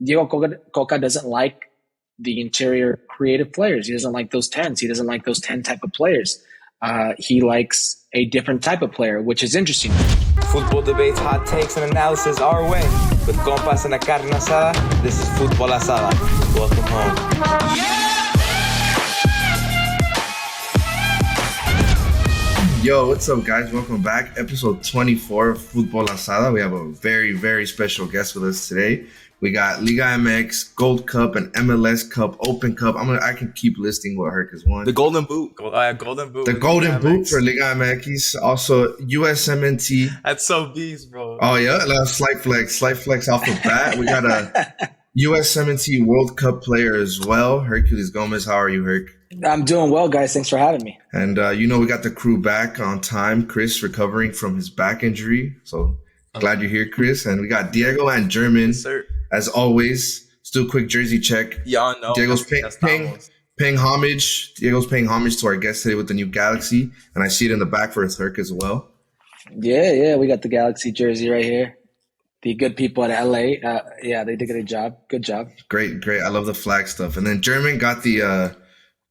Diego Coca doesn't like the interior creative players. He doesn't like those 10s. He doesn't like those 10 type of players. He likes a different type of player, which is interesting. Football debates, hot takes, and analysis our way. With compas and a carne asada, this is Futbol Asada. Welcome home. Yo, what's up, guys? Welcome back. Episode 24 of Futbol Asada. We have a very, very special guest with us today. We got Liga MX, Gold Cup, and MLS Cup, Open Cup. I can keep listing what Herc has won. The Golden Boot. Golden Boot. The Golden Boot for Liga MX. He's also USMNT. That's so beast, bro. Oh, yeah? Slight flex off the bat. We got a USMNT World Cup player as well, Herculez Gomez. How are you, Herc? I'm doing well, guys. Thanks for having me. And, we got the crew back on time. Chris recovering from his back injury. So glad you're here, Chris. And we got Diego and German. Yes, sir. As always, still quick jersey check. Y'all know. Diego's paying homage. Diego's paying homage to our guest today with the new Galaxy. And I see it in the back for his Herc as well. Yeah. We got the Galaxy jersey right here. The good people at LA. They did a good job. Good job. Great. I love the flag stuff. And then German got the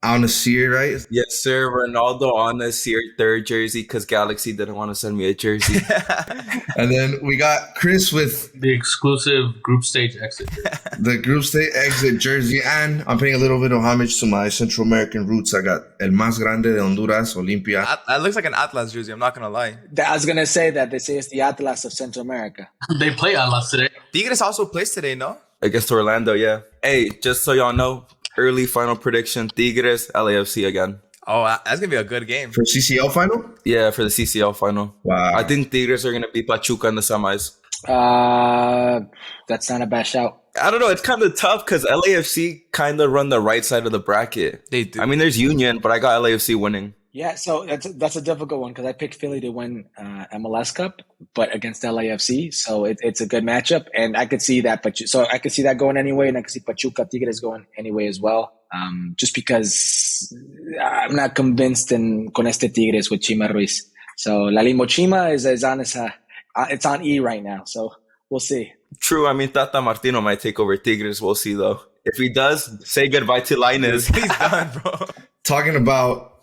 Al Nassr, right? Yes, sir. Ronaldo on Nassr third jersey because Galaxy didn't want to send me a jersey. And then we got Chris with the exclusive group stage exit jersey. The group stage exit jersey. And I'm paying a little bit of homage to my Central American roots. I got El Más Grande de Honduras, Olimpia. That looks like an Atlas jersey. I'm not going to lie. I was going to say that. They say it's the Atlas of Central America. They play Atlas today. Tigres also plays today, no? Against Orlando, yeah. Hey, just so y'all know, early final prediction, Tigres, LAFC again. Oh, that's going to be a good game. For CCL final? Yeah, for the CCL final. Wow. I think Tigres are going to beat Pachuca in the semis. That's not a bad shout. I don't know. It's kind of tough because LAFC kind of run the right side of the bracket. They do. I mean, there's Union, but I got LAFC winning. Yeah, so that's a difficult one because I picked Philly to win MLS Cup, but against LAFC, so it's a good matchup, and I could see that. So I could see that going anyway, and I could see Pachuca Tigres going anyway as well. Just because I'm not convinced con este Tigres with Chima Ruiz. So La Limochima is on it's on E right now, so we'll see. True. I mean, Tata Martino might take over Tigres. We'll see though. If he does, say goodbye to Lainez. He's done, bro. Talking about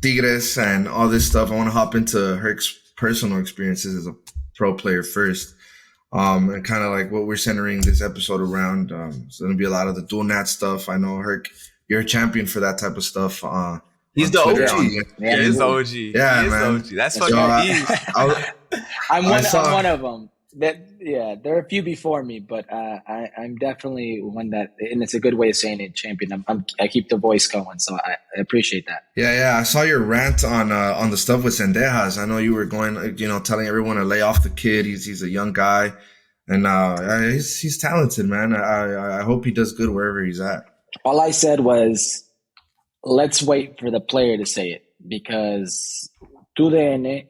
Tigres and all this stuff, I want to hop into Herc's personal experiences as a pro player first. And kind of like what we're centering this episode around. It's going to be a lot of the dual nat stuff. I know, Herc, you're a champion for that type of stuff. He's the OG. Yeah, he's the OG. Yeah, man. OG. That's fucking I'm one of them. There are a few before me, but I'm definitely one that, and it's a good way of saying it, champion. I keep the voice going, so I appreciate that. Yeah. I saw your rant on the stuff with Zendejas. I know you were going, telling everyone to lay off the kid. He's a young guy, and he's talented, man. I hope he does good wherever he's at. All I said was, let's wait for the player to say it, because TUDN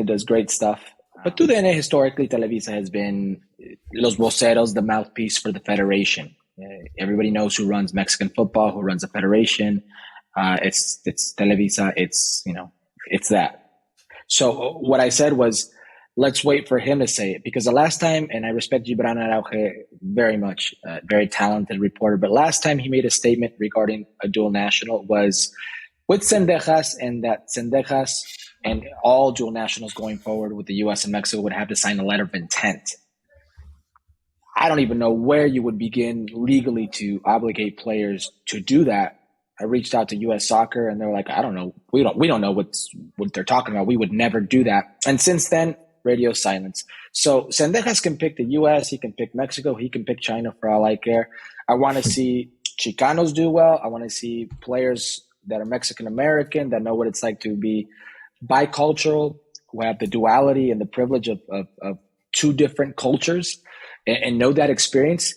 does great stuff. But TUDN, historically, Televisa has been los voceros, the mouthpiece for the federation. Everybody knows who runs Mexican football, who runs the federation. It's Televisa. It's that. So what I said was, let's wait for him to say it, because the last time, and I respect Gibran Araujo very much, very talented reporter, but last time he made a statement regarding a dual national was with Zendejas, and that Zendejas and all dual nationals going forward with the U.S. and Mexico would have to sign a letter of intent. I don't even know where you would begin legally to obligate players to do that. I reached out to U.S. Soccer, and they're like, I don't know. We don't know what they're talking about. We would never do that. And since then, radio silence. So Zendejas can pick the U.S. He can pick Mexico. He can pick China for all I care. I want to see Chicanos do well. I want to see players that are Mexican-American, that know what it's like to be bicultural, who have the duality and the privilege of two different cultures, and know that experience,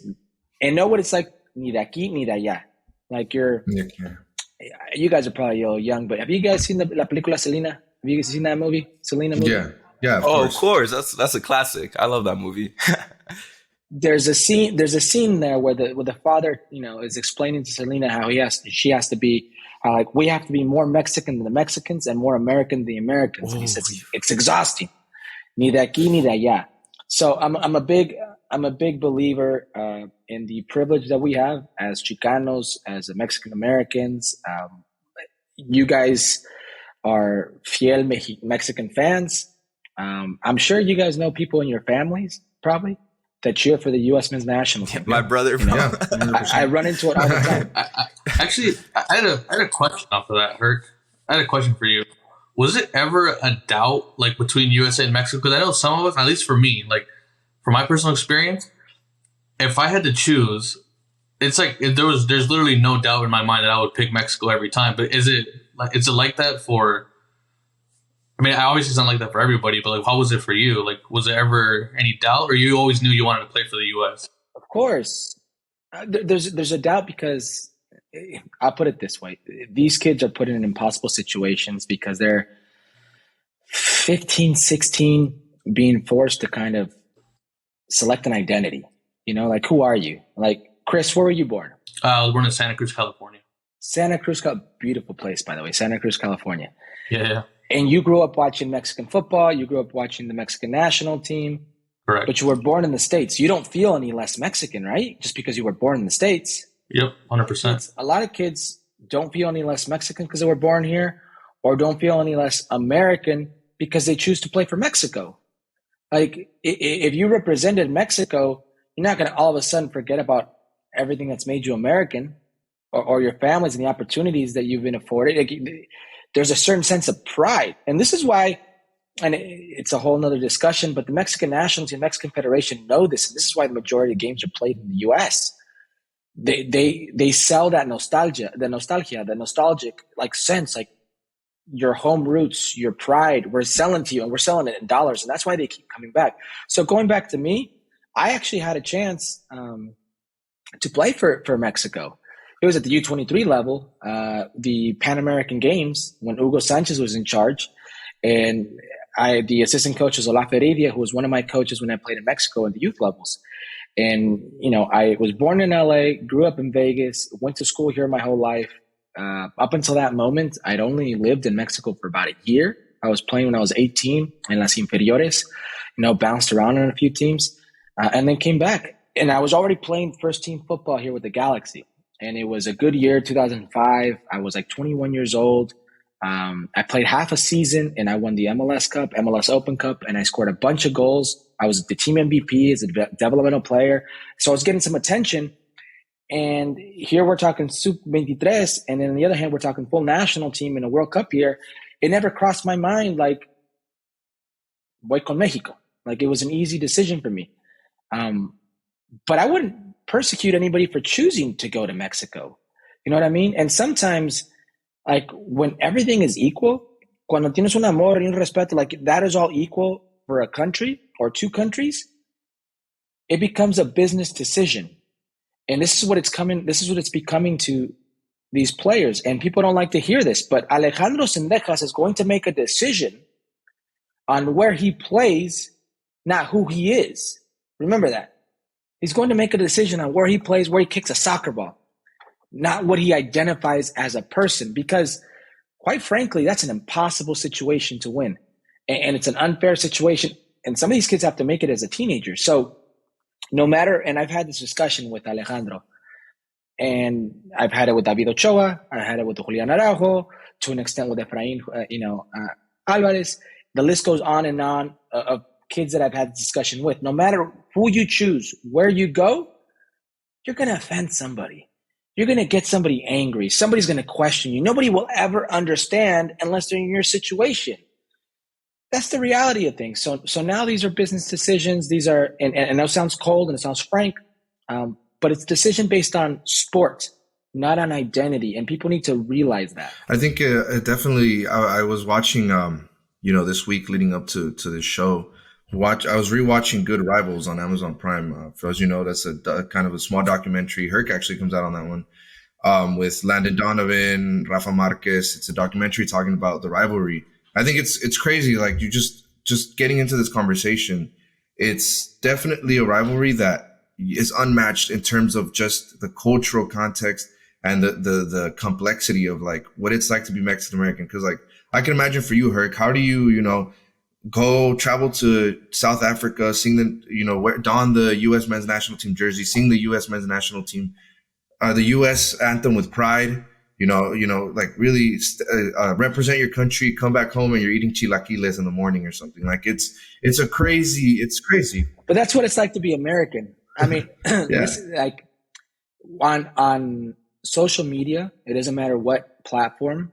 and know what it's like, ni de aquí, ni de allá. Like you guys are probably a little young, but have you guys seen la película Selena? Have you guys seen that movie, Selena movie? Yeah. Of course. That's a classic. I love that movie. There's a scene there where the father, is explaining to Selena how she has to be, we have to be more Mexican than the Mexicans and more American than the Americans. And he says, it's exhausting. Ni de aquí, ni de allá. So I'm a big I'm a big believer in the privilege that we have as Chicanos, as Mexican Americans. You guys are fiel Mexican fans. I'm sure you guys know people in your families, probably, that cheer for the U.S. men's national team. My brother, Yeah, I run into it all the time. I had a question off of that, Herc. I had a question for you. Was it ever a doubt, like, between USA and Mexico? Because I know some of us, at least for me, like, from my personal experience, if I had to choose, it's like there's literally no doubt in my mind that I would pick Mexico every time. But is it like that for? I mean, obviously it's not like that for everybody, but like, how was it for you? Like, was there ever any doubt, or you always knew you wanted to play for the U.S.? Of course, there's a doubt because I'll put it this way: these kids are put in impossible situations because they're 15, 16, being forced to kind of select an identity. You know, like, who are you? Like, Chris, where were you born? I was born in Santa Cruz, California. Santa Cruz, beautiful place, by the way. Santa Cruz, California. Yeah. And you grew up watching Mexican football. You grew up watching the Mexican national team. Correct. But you were born in the States. You don't feel any less Mexican, right? Just because you were born in the States. Yep, 100%. A lot of kids don't feel any less Mexican because they were born here, or don't feel any less American because they choose to play for Mexico. Like, if you represented Mexico, you're not going to all of a sudden forget about everything that's made you American, or your families and the opportunities that you've been afforded. Like, there's a certain sense of pride. And this is why, and it's a whole nother discussion, but the Mexican national team, Mexican Federation know this. And this is why the majority of games are played in the U.S. They sell that nostalgia, the nostalgic like sense, like your home roots, your pride. We're selling to you, and we're selling it in dollars. And that's why they keep coming back. So going back to me, I actually had a chance to play for Mexico. It was at the U23 level, the Pan American Games, when Hugo Sanchez was in charge. And the assistant coach was Olaf Heredia, who was one of my coaches when I played in Mexico in the youth levels. And, you know, I was born in LA, grew up in Vegas, went to school here my whole life. Up until that moment, I'd only lived in Mexico for about a year. I was playing when I was 18 in Las Inferiores, you know, bounced around on a few teams, and then came back. And I was already playing first team football here with the Galaxy. And it was a good year, 2005. I was like 21 years old. I played half a season, and I won the MLS Cup, MLS Open Cup, and I scored a bunch of goals. I was the team MVP as a developmental player. So I was getting some attention. And here we're talking Sub-23, and then on the other hand, we're talking full national team in a World Cup year. It never crossed my mind, like, voy con Mexico. Like, it was an easy decision for me. But I wouldn't persecute anybody for choosing to go to Mexico. You know what I mean? And sometimes, like, when everything is equal, cuando tienes un amor y un respeto, like, that is all equal for a country or two countries, it becomes a business decision. And this is what it's becoming to these players. And people don't like to hear this, but Alejandro Zendejas is going to make a decision on where he plays, not who he is. Remember that. He's going to make a decision on where he plays, where he kicks a soccer ball, not what he identifies as a person, because quite frankly, that's an impossible situation to win. And it's an unfair situation. And some of these kids have to make it as a teenager. So no matter, and I've had this discussion with Alejandro, and I've had it with David Ochoa, I had it with Julian Araujo, to an extent with Efrain, Alvarez. The list goes on and on of kids that I've had this discussion with. No matter who you choose, where you go, you're going to offend somebody. You're going to get somebody angry. Somebody's going to question you. Nobody will ever understand unless they're in your situation. That's the reality of things. So now these are business decisions. These are, and that sounds cold and it sounds frank, but it's decision based on sport, not on identity. And people need to realize that. I think definitely, I was watching, this week leading up to this show, I was rewatching Good Rivals on Amazon Prime. As you know, that's a kind of a small documentary. Herc actually comes out on that one, with Landon Donovan, Rafa Marquez. It's a documentary talking about the rivalry. I think it's crazy. Like, you just getting into this conversation, it's definitely a rivalry that is unmatched in terms of just the cultural context and the complexity of, like, what it's like to be Mexican American. Because, like, I can imagine for you, Herc, how do you, go travel to South Africa, sing don the U.S. men's national team jersey, sing the U.S. men's national team, the U.S. anthem with pride. Like really represent your country. Come back home and you're eating chilaquiles in the morning or something. Like it's crazy. But that's what it's like to be American. I mean, Yeah. This is like on social media. It doesn't matter what platform.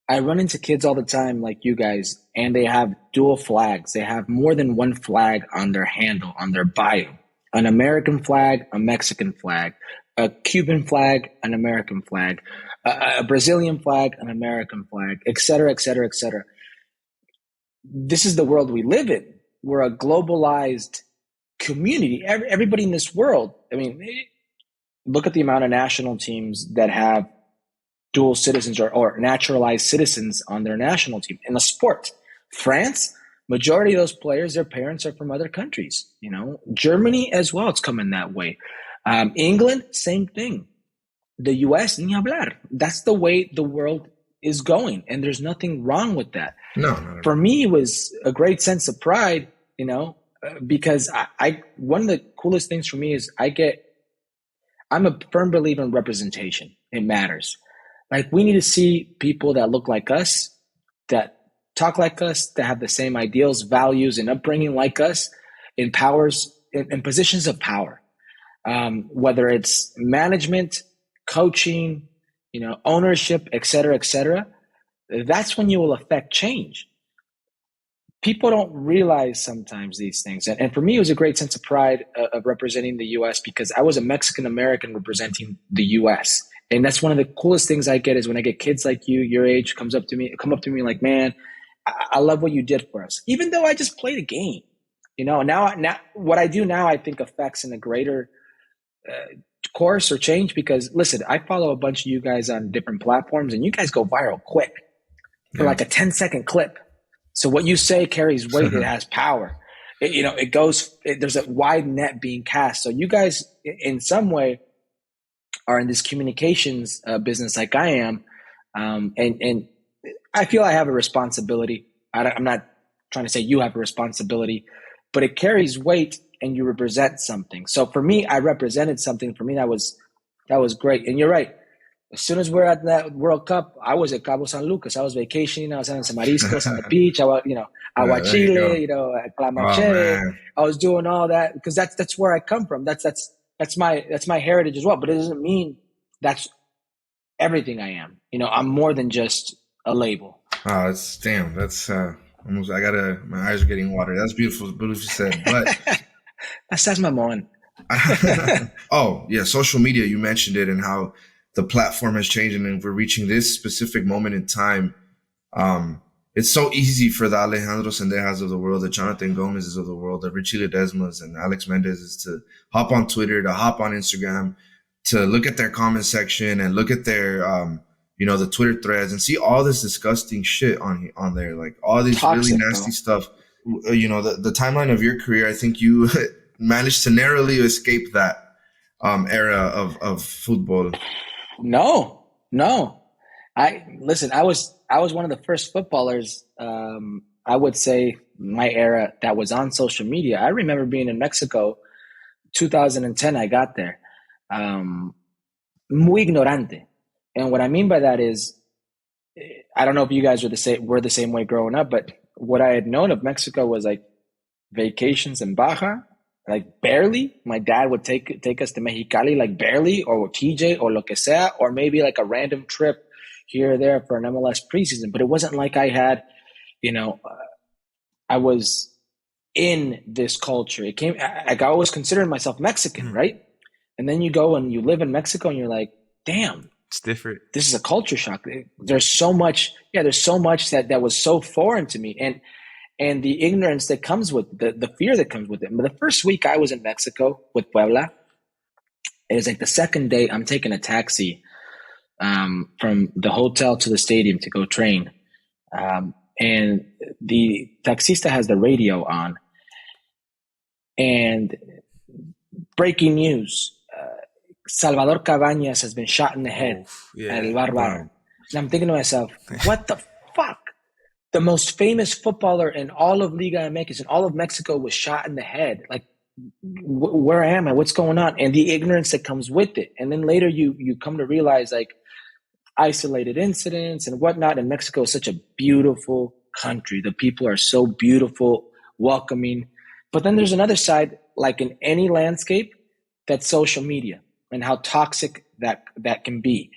I run into kids all the time, like you guys, and they have dual flags. They have more than one flag on their handle, on their bio. An American flag, a Mexican flag, a Cuban flag, an American flag, a Brazilian flag, an American flag, et cetera, et cetera, et cetera. This is the world we live in. We're a globalized community. Everybody in this world, I mean, look at the amount of national teams that have dual citizens or naturalized citizens on their national team in the sport. France, majority of those players, their parents are from other countries. Germany as well, it's coming that way. England, same thing. The US, ni hablar. That's the way the world is going, and there's nothing wrong with that. No. For me, it was a great sense of pride, because I one of the coolest things for me is I'm a firm believer in representation. It matters. Like, we need to see people that look like us, that talk like us, that have the same ideals, values, and upbringing like us in positions of power. Whether it's management, coaching, ownership, et cetera, that's when you will affect change. People don't realize sometimes these things. And for me, it was a great sense of pride of representing the U.S. because I was a Mexican-American representing the U.S. And that's one of the coolest things I get is when I get kids like you, your age, come up to me like, man, I love what you did for us. Even though I just played a game, now what I do now, I think affects in a greater course or change because, listen, I follow a bunch of you guys on different platforms and you guys go viral quick for like a 10-second clip. So what you say carries weight. It has power. There's a wide net being cast. So you guys, in some way, are in this communications business like I am. And I feel I have a responsibility. I'm not trying to say you have a responsibility, but it carries weight and you represent something. So for me, I represented something. For me, that was great. And you're right. As soon as we're at that World Cup, I was at Cabo San Lucas. I was vacationing. I was having some mariscos on the beach. Aguachile, Clamache. I was doing all that because that's where I come from. That's my heritage as well. But it doesn't mean that's everything I am. I'm more than just a label. Oh, that's almost. My eyes are getting watery. That's beautiful. Beautiful said. But that's my mom. Oh yeah, social media. You mentioned it and how the platform has changed, and we're reaching this specific moment in time. It's so easy for the Alejandro Zendejas of the world, the Jonathan Gomez's of the world, the Richie Ledesmas and Alex Mendez's to hop on Twitter, to hop on Instagram, to look at their comment section and look at their, the Twitter threads and see all this disgusting shit on there, like all these toxic, really nasty stuff. The timeline of your career, I think you managed to narrowly escape that era of football. No. I was one of the first footballers, I would say my era that was on social media. I remember being in Mexico, 2010, I got there. Muy ignorante. And what I mean by that is, I don't know if you guys were the same way growing up, but what I had known of Mexico was like vacations in Baja, like barely. My dad would take us to Mexicali, like barely, or TJ or lo que sea, or maybe like a random trip here or there for an MLS preseason. But it wasn't like I had, I was in this culture. It came, I always considered myself Mexican, right? And then you go and you live in Mexico and you're like, damn, it's different. This is a culture shock. There's so much that was so foreign to me. And the ignorance that comes with the fear that comes with it. But the first week I was in Mexico with Puebla, it was like the second day I'm taking a taxi from the hotel to the stadium to go train. And the taxista has the radio on. And breaking news, Salvador Cabañas has been shot in the head at El Barbaro. And I'm thinking to myself, what the fuck? the most famous footballer in all of Liga MX and all of Mexico was shot in the head. Like, where am I? What's going on? And the ignorance that comes with it. And then later you come to realize, like, isolated incidents and whatnot. And Mexico is such a beautiful country. The people are so beautiful, welcoming. But then there's another side, like in any landscape, that's social media and how toxic that can be.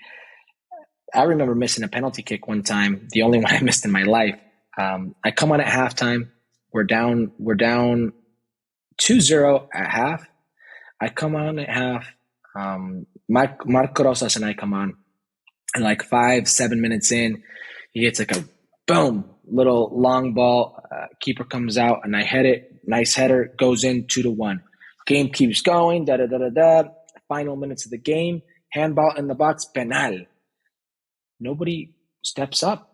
I remember missing a penalty kick one time, the only one I missed in my life. I come on at halftime. We're down 2-0 at half. I come on at half. Mark Rosas and I come on. And like 5-7 minutes in, he hits like a boom, little long ball. Keeper comes out and I head it. Nice header, goes in 2-1. Game keeps going, Final minutes of the game, handball in the box, penal. Nobody steps up.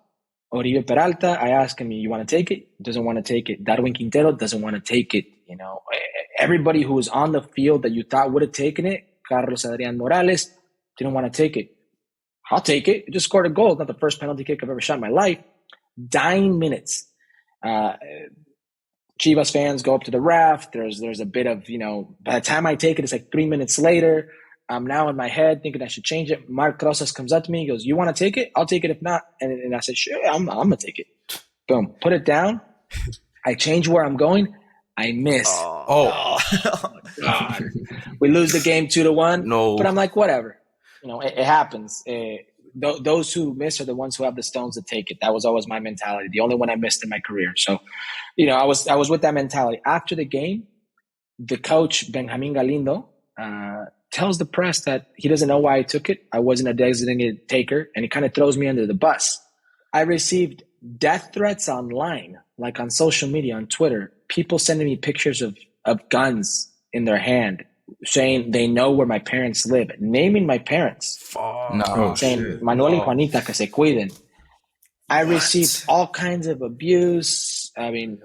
Oribe Peralta, I ask him, you want to take it? Doesn't want to take it. Darwin Quintero doesn't want to take it. You know, everybody who was on the field that you thought would have taken it, Carlos Adrian Morales, didn't want to take it. I'll take it. I just scored a goal. It's not the first penalty kick I've ever shot in my life. Dying minutes. Chivas fans go up to the ref. There's a bit of, you know, by the time I take it, it's like 3 minutes later. I'm now in my head thinking I should change it. Mark Rosas comes up to me. He goes, you want to take it? I'll take it if not. And I said, sure, I'm going to take it. Boom. Put it down. I change where I'm going. I miss. Oh. God. We lose the game 2-1. No. But I'm like, whatever. You know, it happens. Those who miss are the ones who have the stones to take it. That was always my mentality. The only one I missed in my career. So, you know, I was with that mentality. After the game, the coach, Benjamin Galindo, tells the press that he doesn't know why I took it. I wasn't a designated taker, and he kind of throws me under the bus. I received death threats online, like on social media, on Twitter, people sending me pictures of guns in their hand, saying they know where my parents live, naming my parents. Saying, Manuel and Juanita, que se cuiden. I received all kinds of abuse. I mean,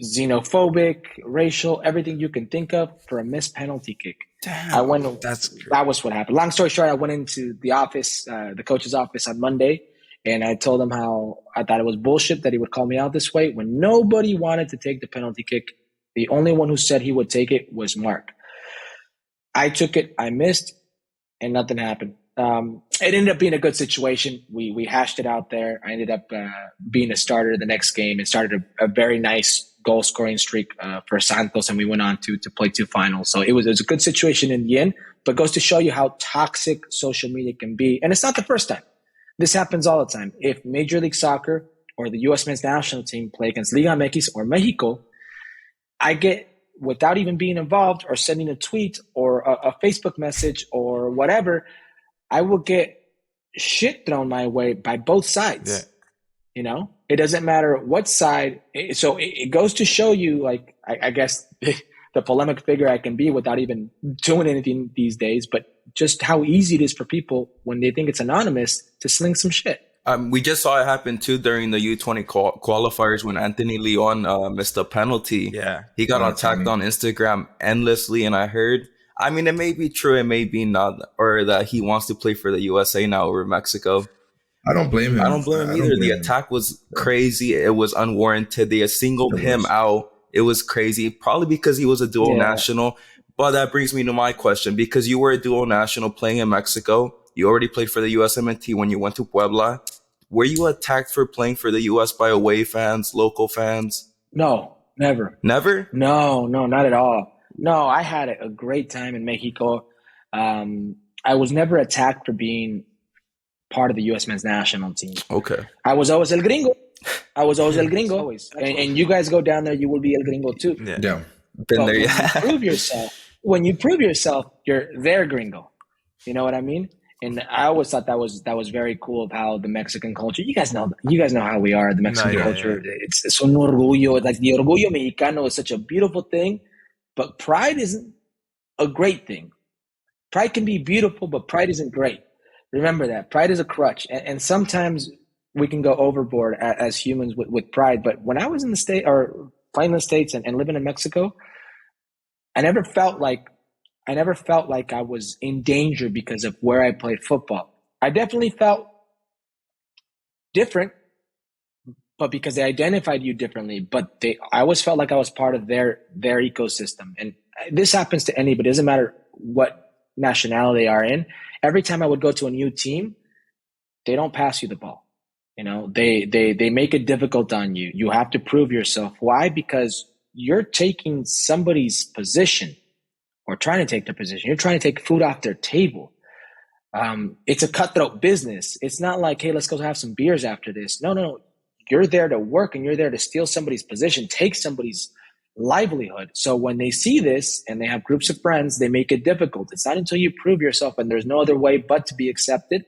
xenophobic, racial, everything you can think of for a missed penalty kick. Damn, that was what happened. Long story short, I went into the office, the coach's office on Monday, and I told him how I thought it was bullshit that he would call me out this way when nobody wanted to take the penalty kick. The only one who said he would take it was Mark. I took it, I missed, and nothing happened. It ended up being a good situation. We hashed it out there. I ended up being a starter the next game and started a very nice goal scoring streak for Santos, and we went on to play 2 finals. So it was a good situation in the end, but goes to show you how toxic social media can be. And it's not the first time. This happens all the time. If Major League Soccer or the U.S. men's national team play against Liga MX or Mexico, I get, without even being involved or sending a tweet or a Facebook message or whatever, I will get shit thrown my way by both sides. Yeah. You know, it doesn't matter what side. So it goes to show you, like, I guess the polemic figure I can be without even doing anything these days, but just how easy it is for people when they think it's anonymous to sling some shit. We just saw it happen too during the U20 qualifiers when Anthony Leon missed a penalty. Yeah. He got attacked on Instagram endlessly, and I heard, I mean, it may be true, it may be not, or that he wants to play for the USA now over Mexico. I don't blame him. I don't blame him either. The attack was crazy. It was unwarranted. They singled him out. It was crazy, probably because he was a dual national. But that brings me to my question, because you were a dual national playing in Mexico. You already played for the USMNT when you went to Puebla. Were you attacked for playing for the US by away fans, local fans? No, never. Never? No, not at all. No, I had a great time in Mexico. I was never attacked for being part of the U.S. men's national team. Okay. I was always El Gringo. Always. And you guys go down there, you will be El Gringo too. Yeah. Been there, When you prove yourself, you're their Gringo. You know what I mean? And I always thought that was very cool of how the Mexican culture. You guys know how we are. The Mexican culture. Yeah. It's un orgullo. Like the orgullo mexicano is such a beautiful thing, but pride isn't a great thing. Pride can be beautiful, but pride isn't great. Remember that. Pride is a crutch, and sometimes we can go overboard as humans with pride. But when I was in the state or playing in the States and living in Mexico, I never felt like I was in danger because of where I played football. I definitely felt different, but because they identified you differently. But I always felt like I was part of their ecosystem. And this happens to anybody. It doesn't matter what nationality they are in. Every time I would go to a new team, they don't pass you the ball. They make it difficult on you. You have to prove yourself. Why? Because you're taking somebody's position or trying to take their position. You're trying to take food off their table. It's a cutthroat business. It's not like, hey, let's go have some beers after this. No. You're there to work and you're there to steal somebody's position, take somebody's livelihood. So when they see this and they have groups of friends, they make it difficult. It's not until you prove yourself and there's no other way but to be accepted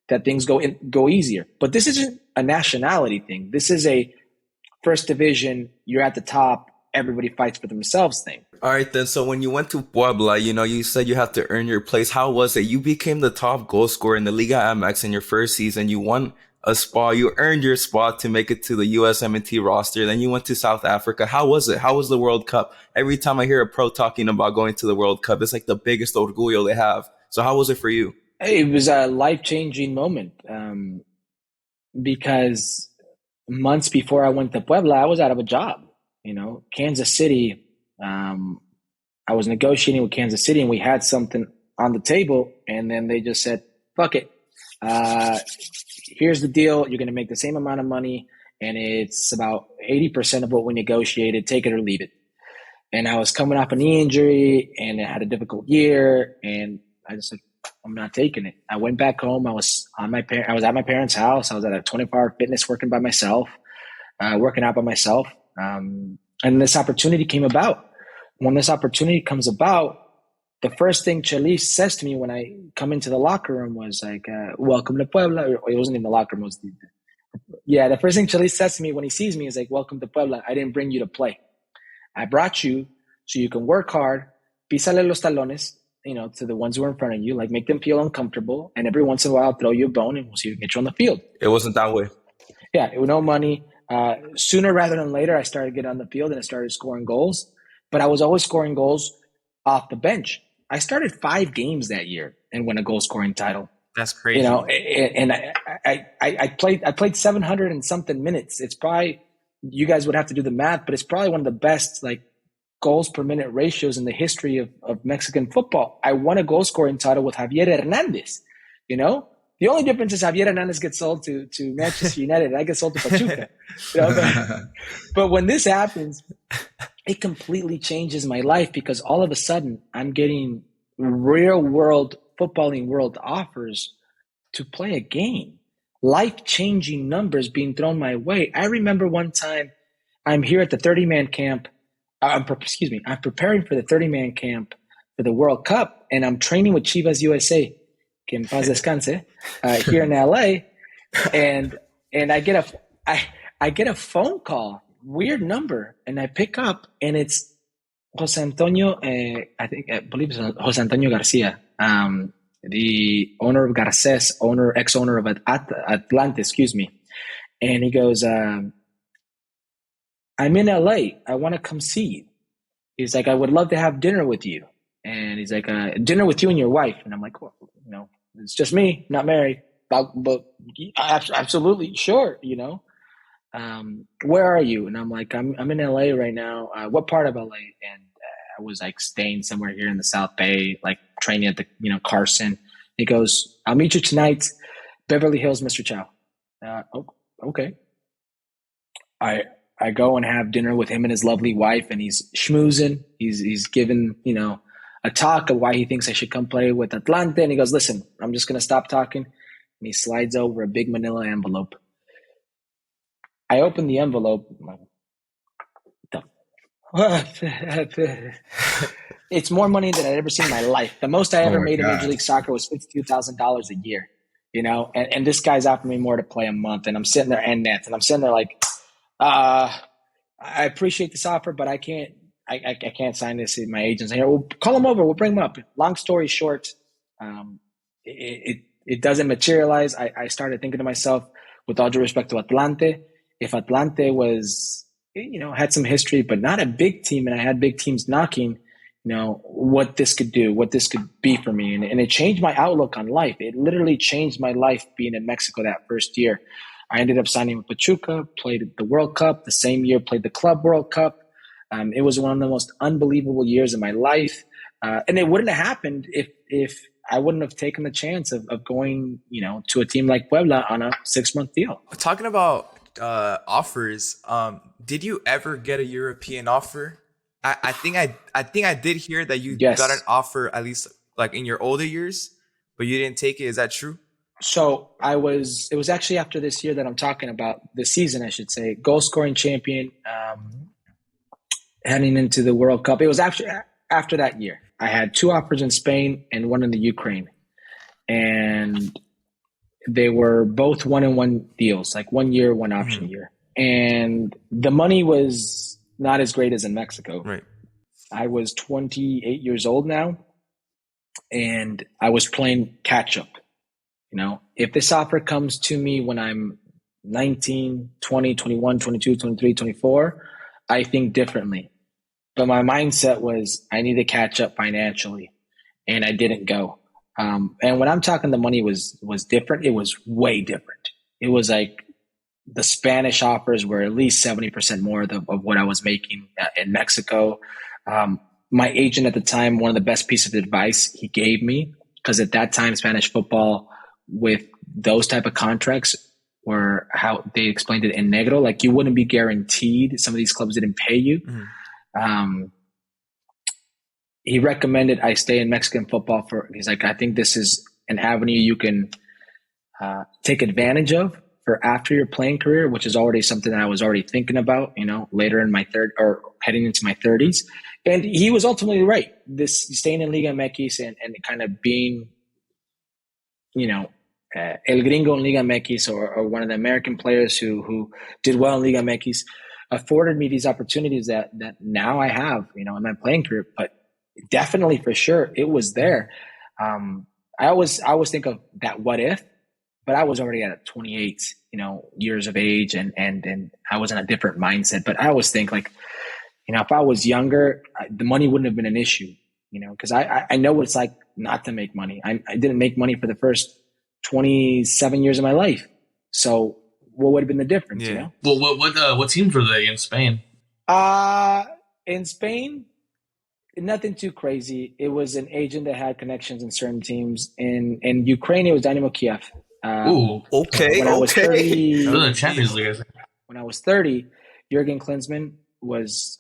that things go easier. But this isn't a nationality thing. This is a first division, you're at the top, everybody fights for themselves thing. All right, then. So when you went to Puebla, you said you have to earn your place. How was it? You became the top goal scorer in the Liga MX in your first season. You won a spot. You earned your spot to make it to the USMNT roster. Then you went to South Africa. How was it? How was the World Cup? Every time I hear a pro talking about going to the World Cup, it's like the biggest orgullo they have. So how was it for you? It was a life-changing moment because months before I went to Puebla, I was out of a job. Kansas City, I was negotiating with Kansas City and we had something on the table and then they just said, fuck it. Here's the deal. You're going to make the same amount of money and it's about 80% of what we negotiated. Take it or leave it. And I was coming off a knee injury and I had a difficult year and I just said, I'm not taking it. I went back home. I was at my parents' house. I was at a 24-hour fitness working by myself, working out by myself. And this opportunity came about. When this opportunity comes about, the first thing Chelis says to me when I come into the locker room was like, welcome to Puebla. It wasn't in the locker room. The first thing Chelis says to me when he sees me is like, welcome to Puebla. I didn't bring you to play. I brought you so you can work hard, písale los talones, to the ones who are in front of you, like make them feel uncomfortable. And every once in a while, I'll throw you a bone and we'll see if we can get you on the field. It wasn't that way. Yeah, it was no money. Sooner rather than later, I started getting on the field and I started scoring goals. But I was always scoring goals off the bench. I started 5 games that year and won a goal scoring title. That's crazy. And I played 700 and something minutes. It's probably, you guys would have to do the math, but it's probably one of the best goals per minute ratios in the history of Mexican football. I won a goal scoring title with Javier Hernandez. The only difference is Javier Hernandez gets sold to Manchester United and I get sold to Pachuca. But when this happens, it completely changes my life because all of a sudden I'm getting real world footballing world offers to play a game. Life-changing numbers being thrown my way. I remember one time I'm here at the 30-man camp. I'm preparing for the 30-man camp for the World Cup, and I'm training with Chivas USA, que en paz descanse, here in LA, and I get a phone call, weird number, and I pick up, and it's Jose Antonio. I believe it's Jose Antonio Garcia, the owner of Garces, ex-owner of Atlante, excuse me, and he goes, I'm in LA. I want to come see you. He's like, I would love to have dinner with you. And he's like, dinner with you and your wife. And I'm like, well, it's just me, not married. But absolutely, sure, where are you? And I'm like, I'm in LA right now. What part of LA? And I was staying somewhere here in the South Bay, training at the, Carson. He goes, I'll meet you tonight, Beverly Hills, Mr. Chow. Okay. I go and have dinner with him and his lovely wife, and he's schmoozing. He's given, a talk of why he thinks I should come play with Atlante. And he goes, listen, I'm just going to stop talking. And he slides over a big manila envelope. I open the envelope. It's more money than I'd ever seen in my life. The most I ever made in Major League Soccer was $52,000 a year, and this guy's offering me more to play a month. And I'm sitting there and I'm sitting there like, I appreciate this offer, but I can't sign this. My agent's here. We'll call him over. We'll bring him up. Long story short, it doesn't materialize. I started thinking to myself, with all due respect to Atlante, if Atlante was, had some history, but not a big team, and I had big teams knocking, what this could do, what this could be for me. And it changed my outlook on life. It literally changed my life being in Mexico that first year. I ended up signing with Pachuca, played the World Cup. The same year, played the Club World Cup. It was one of the most unbelievable years of my life. And it wouldn't have happened if I wouldn't have taken the chance of going, to a team like Puebla on a 6-month deal. Talking about offers, did you ever get a European offer? I think I did hear that you got an offer, at least like in your older years, but you didn't take it. Is that true? So it was actually after this year that I'm talking about, the season, I should say, goal scoring champion, heading into the World Cup. It was after that year. I had 2 offers in Spain and 1 in the Ukraine. And they were both 1-1 deals, like 1 year, 1 option year. And the money was not as great as in Mexico. Right. I was 28 years old now, and I was playing catch up. If this offer comes to me when I'm 19, 20, 21, 22, 23, 24, I think differently. But my mindset was I need to catch up financially, and I didn't go. And when I'm talking the money was different, it was way different. It was like the Spanish offers were at least 70% more of what I was making in Mexico. My agent at the time, one of the best pieces of advice he gave me, because at that time, Spanish football with those type of contracts were how they explained it in negro, like you wouldn't be guaranteed. Some of these clubs didn't pay you. He recommended I stay in Mexican football he's like, I think this is an avenue you can take advantage of for after your playing career, which is already something that I was already thinking about, later in my heading into my 30s. And he was ultimately right. This staying in Liga MX and kind of being, El Gringo in Liga MX or one of the American players who did well in Liga MX afforded me these opportunities that now I have, in my playing career. But definitely, for sure, it was there. I always think of that what if, but I was already at 28, years of age, and I was in a different mindset. But I always think like, if I was younger, the money wouldn't have been an issue, because I know what it's like not to make money. I didn't make money for the first 27 years of my life. So what would have been the difference? Yeah. Well, what teams were they in Spain? In Spain, nothing too crazy. It was an agent that had connections in certain teams. In Ukraine, it was Dynamo Kiev. Okay. When I was 30, They're in the Champions League, I think. When I was 30, Jurgen Klinsmann was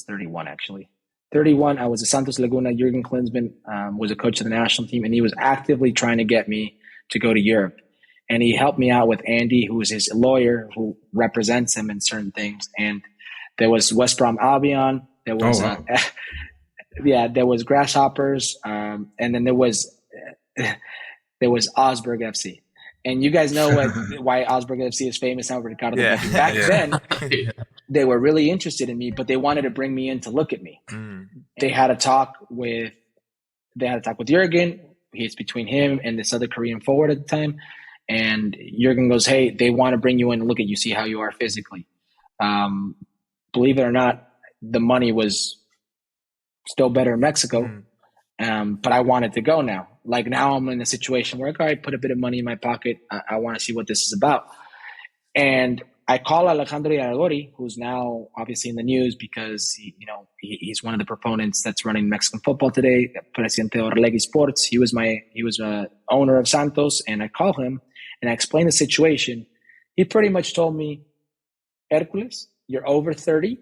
31 actually. 31, I was at Santos Laguna. Jurgen Klinsmann was a coach of the national team, and he was actively trying to get me to go to Europe. And he helped me out with Andy, who was his lawyer, who represents him in certain things. And there was West Brom Albion. There was there was Grasshoppers, and then there was Augsburg FC. And you guys know why Augsburg FC is famous now, Ricardo. Back then, they were really interested in me, but they wanted to bring me in to look at me. They had a talk with Jurgen. It's between him and this other Korean forward at the time. And Jurgen goes, hey, they want to bring you in and look at you, see how you are physically. Believe it or not, the money was still better in Mexico. But I wanted to go now. Like now I'm in a situation where I put a bit of money in my pocket. I want to see what this is about. And I call Alejandro Iragorri, who's now obviously in the news because he's one of the proponents that's running Mexican football today, Presidente Orlegui Sports. He was owner of Santos, and I call him and I explain the situation. He pretty much told me, Herculez, you're over 30.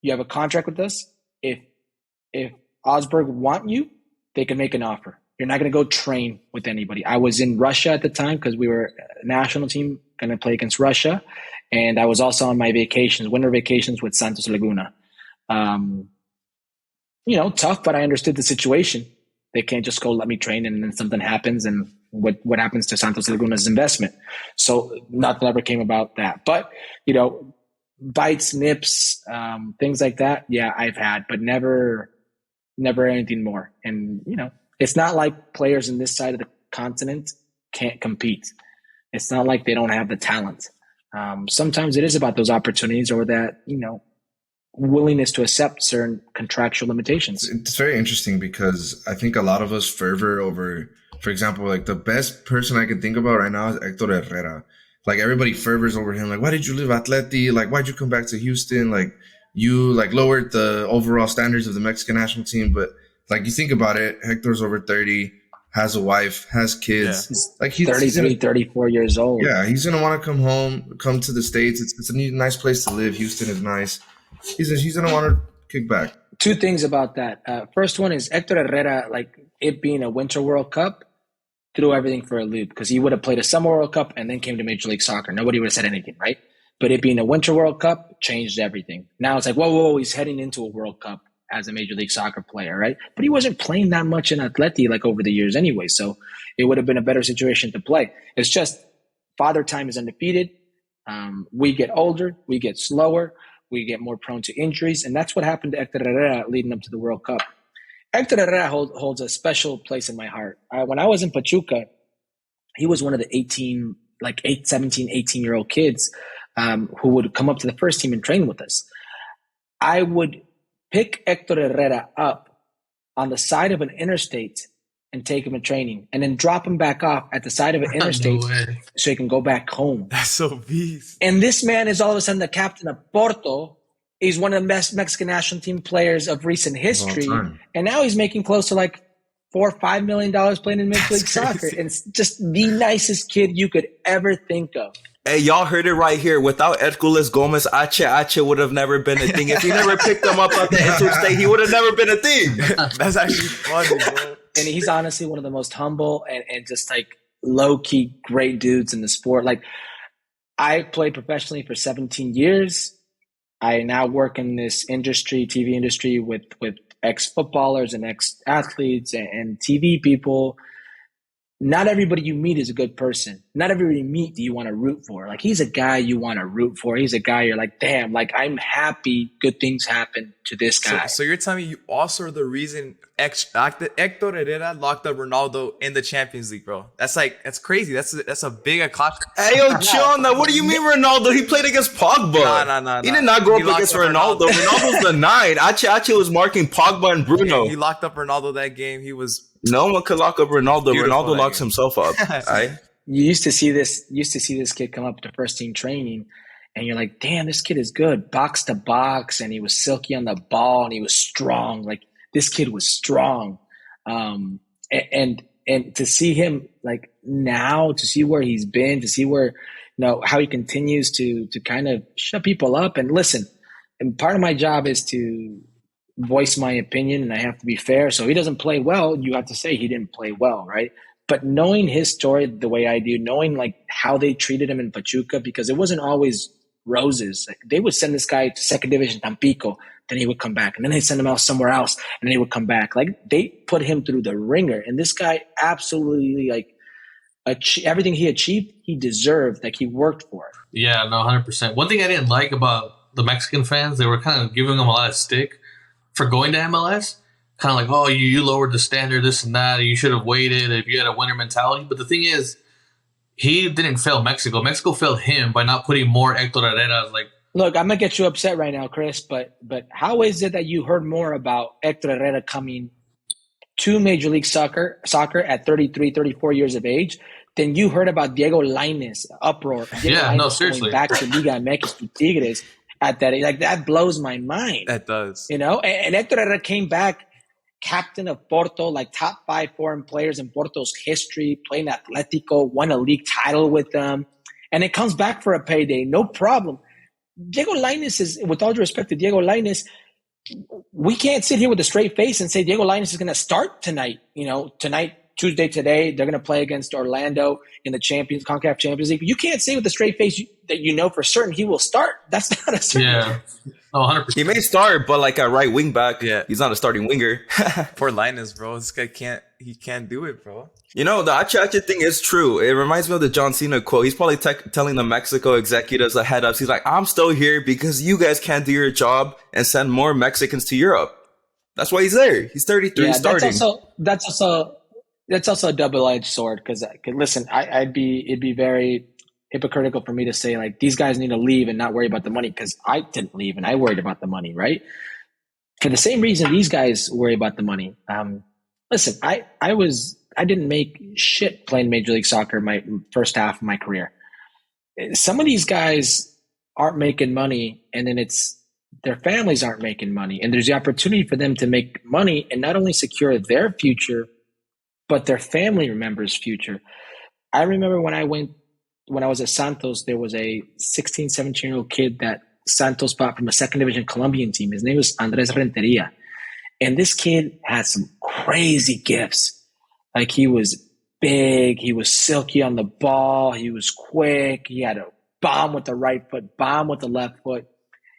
You have a contract with us. If Augsburg want you, they can make an offer. You're not going to go train with anybody. I was in Russia at the time because we were a national team going to play against Russia. And I was also on my winter vacations with Santos Laguna. Tough, but I understood the situation. They can't just go let me train and then something happens and what happens to Santos Laguna's investment. So nothing ever came about that. But, bites, nips, things like that. Yeah, I've had, but never anything more. And, it's not like players in this side of the continent can't compete. It's not like they don't have the talent. Sometimes it is about those opportunities or that, willingness to accept certain contractual limitations. It's very interesting because I think a lot of us fervor over, for example, like the best person I can think about right now is Hector Herrera. like everybody fervors over him. Like, why did you leave Atleti? Like, why'd you come back to Houston? Like, you like lowered the overall standards of the Mexican national team. But like, you think about it, Hector's over 30, has a wife, has kids. Yeah. Like he's 33, 34 years old. Yeah, he's gonna want to come home, come to the States. It's a nice place to live. Houston is nice. He's gonna want to kick back. Two things about that. First one is Hector Herrera, like it being a Winter World Cup, threw everything for a loop because he would have played a Summer World Cup and then came to Major League Soccer. Nobody would have said anything, right? But it being a Winter World Cup changed everything. Now it's like, whoa, he's heading into a World Cup as a Major League Soccer player, right? But he wasn't playing that much in Atleti like over the years anyway, so it would have been a better situation to play. It's just Father Time is undefeated. We get older, we get slower, we get more prone to injuries, and that's what happened to Hector Herrera leading up to the World Cup. Hector Herrera holds a special place in my heart. When I was in Pachuca, he was one of the 17, 18-year-old kids who would come up to the first team and train with us. I would pick Hector Herrera up on the side of an interstate and take him to training, and then drop him back off at the side of an interstate so he can go back home. That's so beast. And this man is all of a sudden the captain of Porto. He's one of the best Mexican national team players of recent history. And now he's making close to like $4 or $5 million playing in Major League Soccer. And it's just the nicest kid you could ever think of. Hey, y'all heard it right here. Without Herculez Gomez, Ache would have never been a thing. If he never picked him up at the interstate, he would have never been a thing. That's actually funny, bro. And he's honestly one of the most humble and just like low-key great dudes in the sport. Like, I played professionally for 17 years. I now work in this industry, TV industry, with ex-footballers and ex-athletes and TV people. Not everybody you meet is a good person. Not everybody you meet do you want to root for. Like, he's a guy you want to root for. He's a guy you're like, damn, like, I'm happy good things happen to this guy. So you're telling me you also are the reason Hector Herrera locked up Ronaldo in the Champions League, bro. That's crazy. That's a big accomplishment. Hey, yo, chill on that. What do you mean Ronaldo? He played against Pogba. No. He did not grow up against Ronaldo. Ronaldo's the 9. Ache was marking Pogba and Bruno. Yeah, he locked up Ronaldo that game. He was... No one could lock up Ronaldo. Ronaldo locks himself up. Right? You used to see this kid come up to first team training, and you're like, damn, this kid is good. Box to box, and he was silky on the ball, and he was strong. Like, this kid was strong. And to see him like now, to see where he's been, to see where, how he continues to kind of shut people up and listen. And part of my job is to voice my opinion, and I have to be fair. So if he doesn't play well, you have to say he didn't play well, right? But knowing his story the way I do, knowing like how they treated him in Pachuca, because it wasn't always roses. Like, they would send this guy to second division Tampico, then he would come back, and then they'd send him out somewhere else, and then he would come back. Like, they put him through the ringer, and this guy absolutely everything he achieved, he deserved. Like, he worked for it. Yeah, no, 100%. One thing I didn't like about the Mexican fans, they were kind of giving him a lot of stick for going to MLS. Kind of like, oh, you lowered the standard, this and that. You should have waited if you had a winner mentality. But the thing is, he didn't fail Mexico. Mexico failed him by not putting more Hector Herrera. Like, look, I'm gonna get you upset right now, Chris. But how is it that you heard more about Hector Herrera coming to Major League Soccer at 33, 34 years of age than you heard about Diego Lainez uproar? Seriously. Going back to Liga MX to Tigres at that age. Like, that blows my mind. That does. And Hector Herrera came back, captain of Porto, like top 5 foreign players in Porto's history, playing Atletico, won a league title with them, and it comes back for a payday, no problem. Diego Lainez is, with all due respect to Diego Lainez, we can't sit here with a straight face and say Diego Lainez is going to start tonight. Tuesday today, they're going to play against Orlando in the CONCACAF Champions League. You can't say with a straight face that for certain he will start. That's not a certain. Yeah. Oh, 100%. He may start, but like a right wing back, he's not a starting winger. Poor Linus, bro. This guy can't do it, bro. The Ache thing is true. It reminds me of the John Cena quote. He's probably telling the Mexico executives, the head ups, he's like, I'm still here because you guys can't do your job and send more Mexicans to Europe. That's why he's there. He's 33, starting. That's also a double-edged sword, because listen, it'd be very hypocritical for me to say like these guys need to leave and not worry about the money, because I didn't leave and I worried about the money, right? For the same reason these guys worry about the money. Listen, I didn't make shit playing Major League Soccer my first half of my career. some of these guys aren't making money, and then it's their families aren't making money, and there's the opportunity for them to make money and not only secure their future, but their family members' future. I remember when I was at Santos, there was a 16, 17-year-old kid that Santos bought from a second division Colombian team. His name was Andres Renteria. And this kid had some crazy gifts. Like, he was big, he was silky on the ball, he was quick, he had a bomb with the right foot, bomb with the left foot.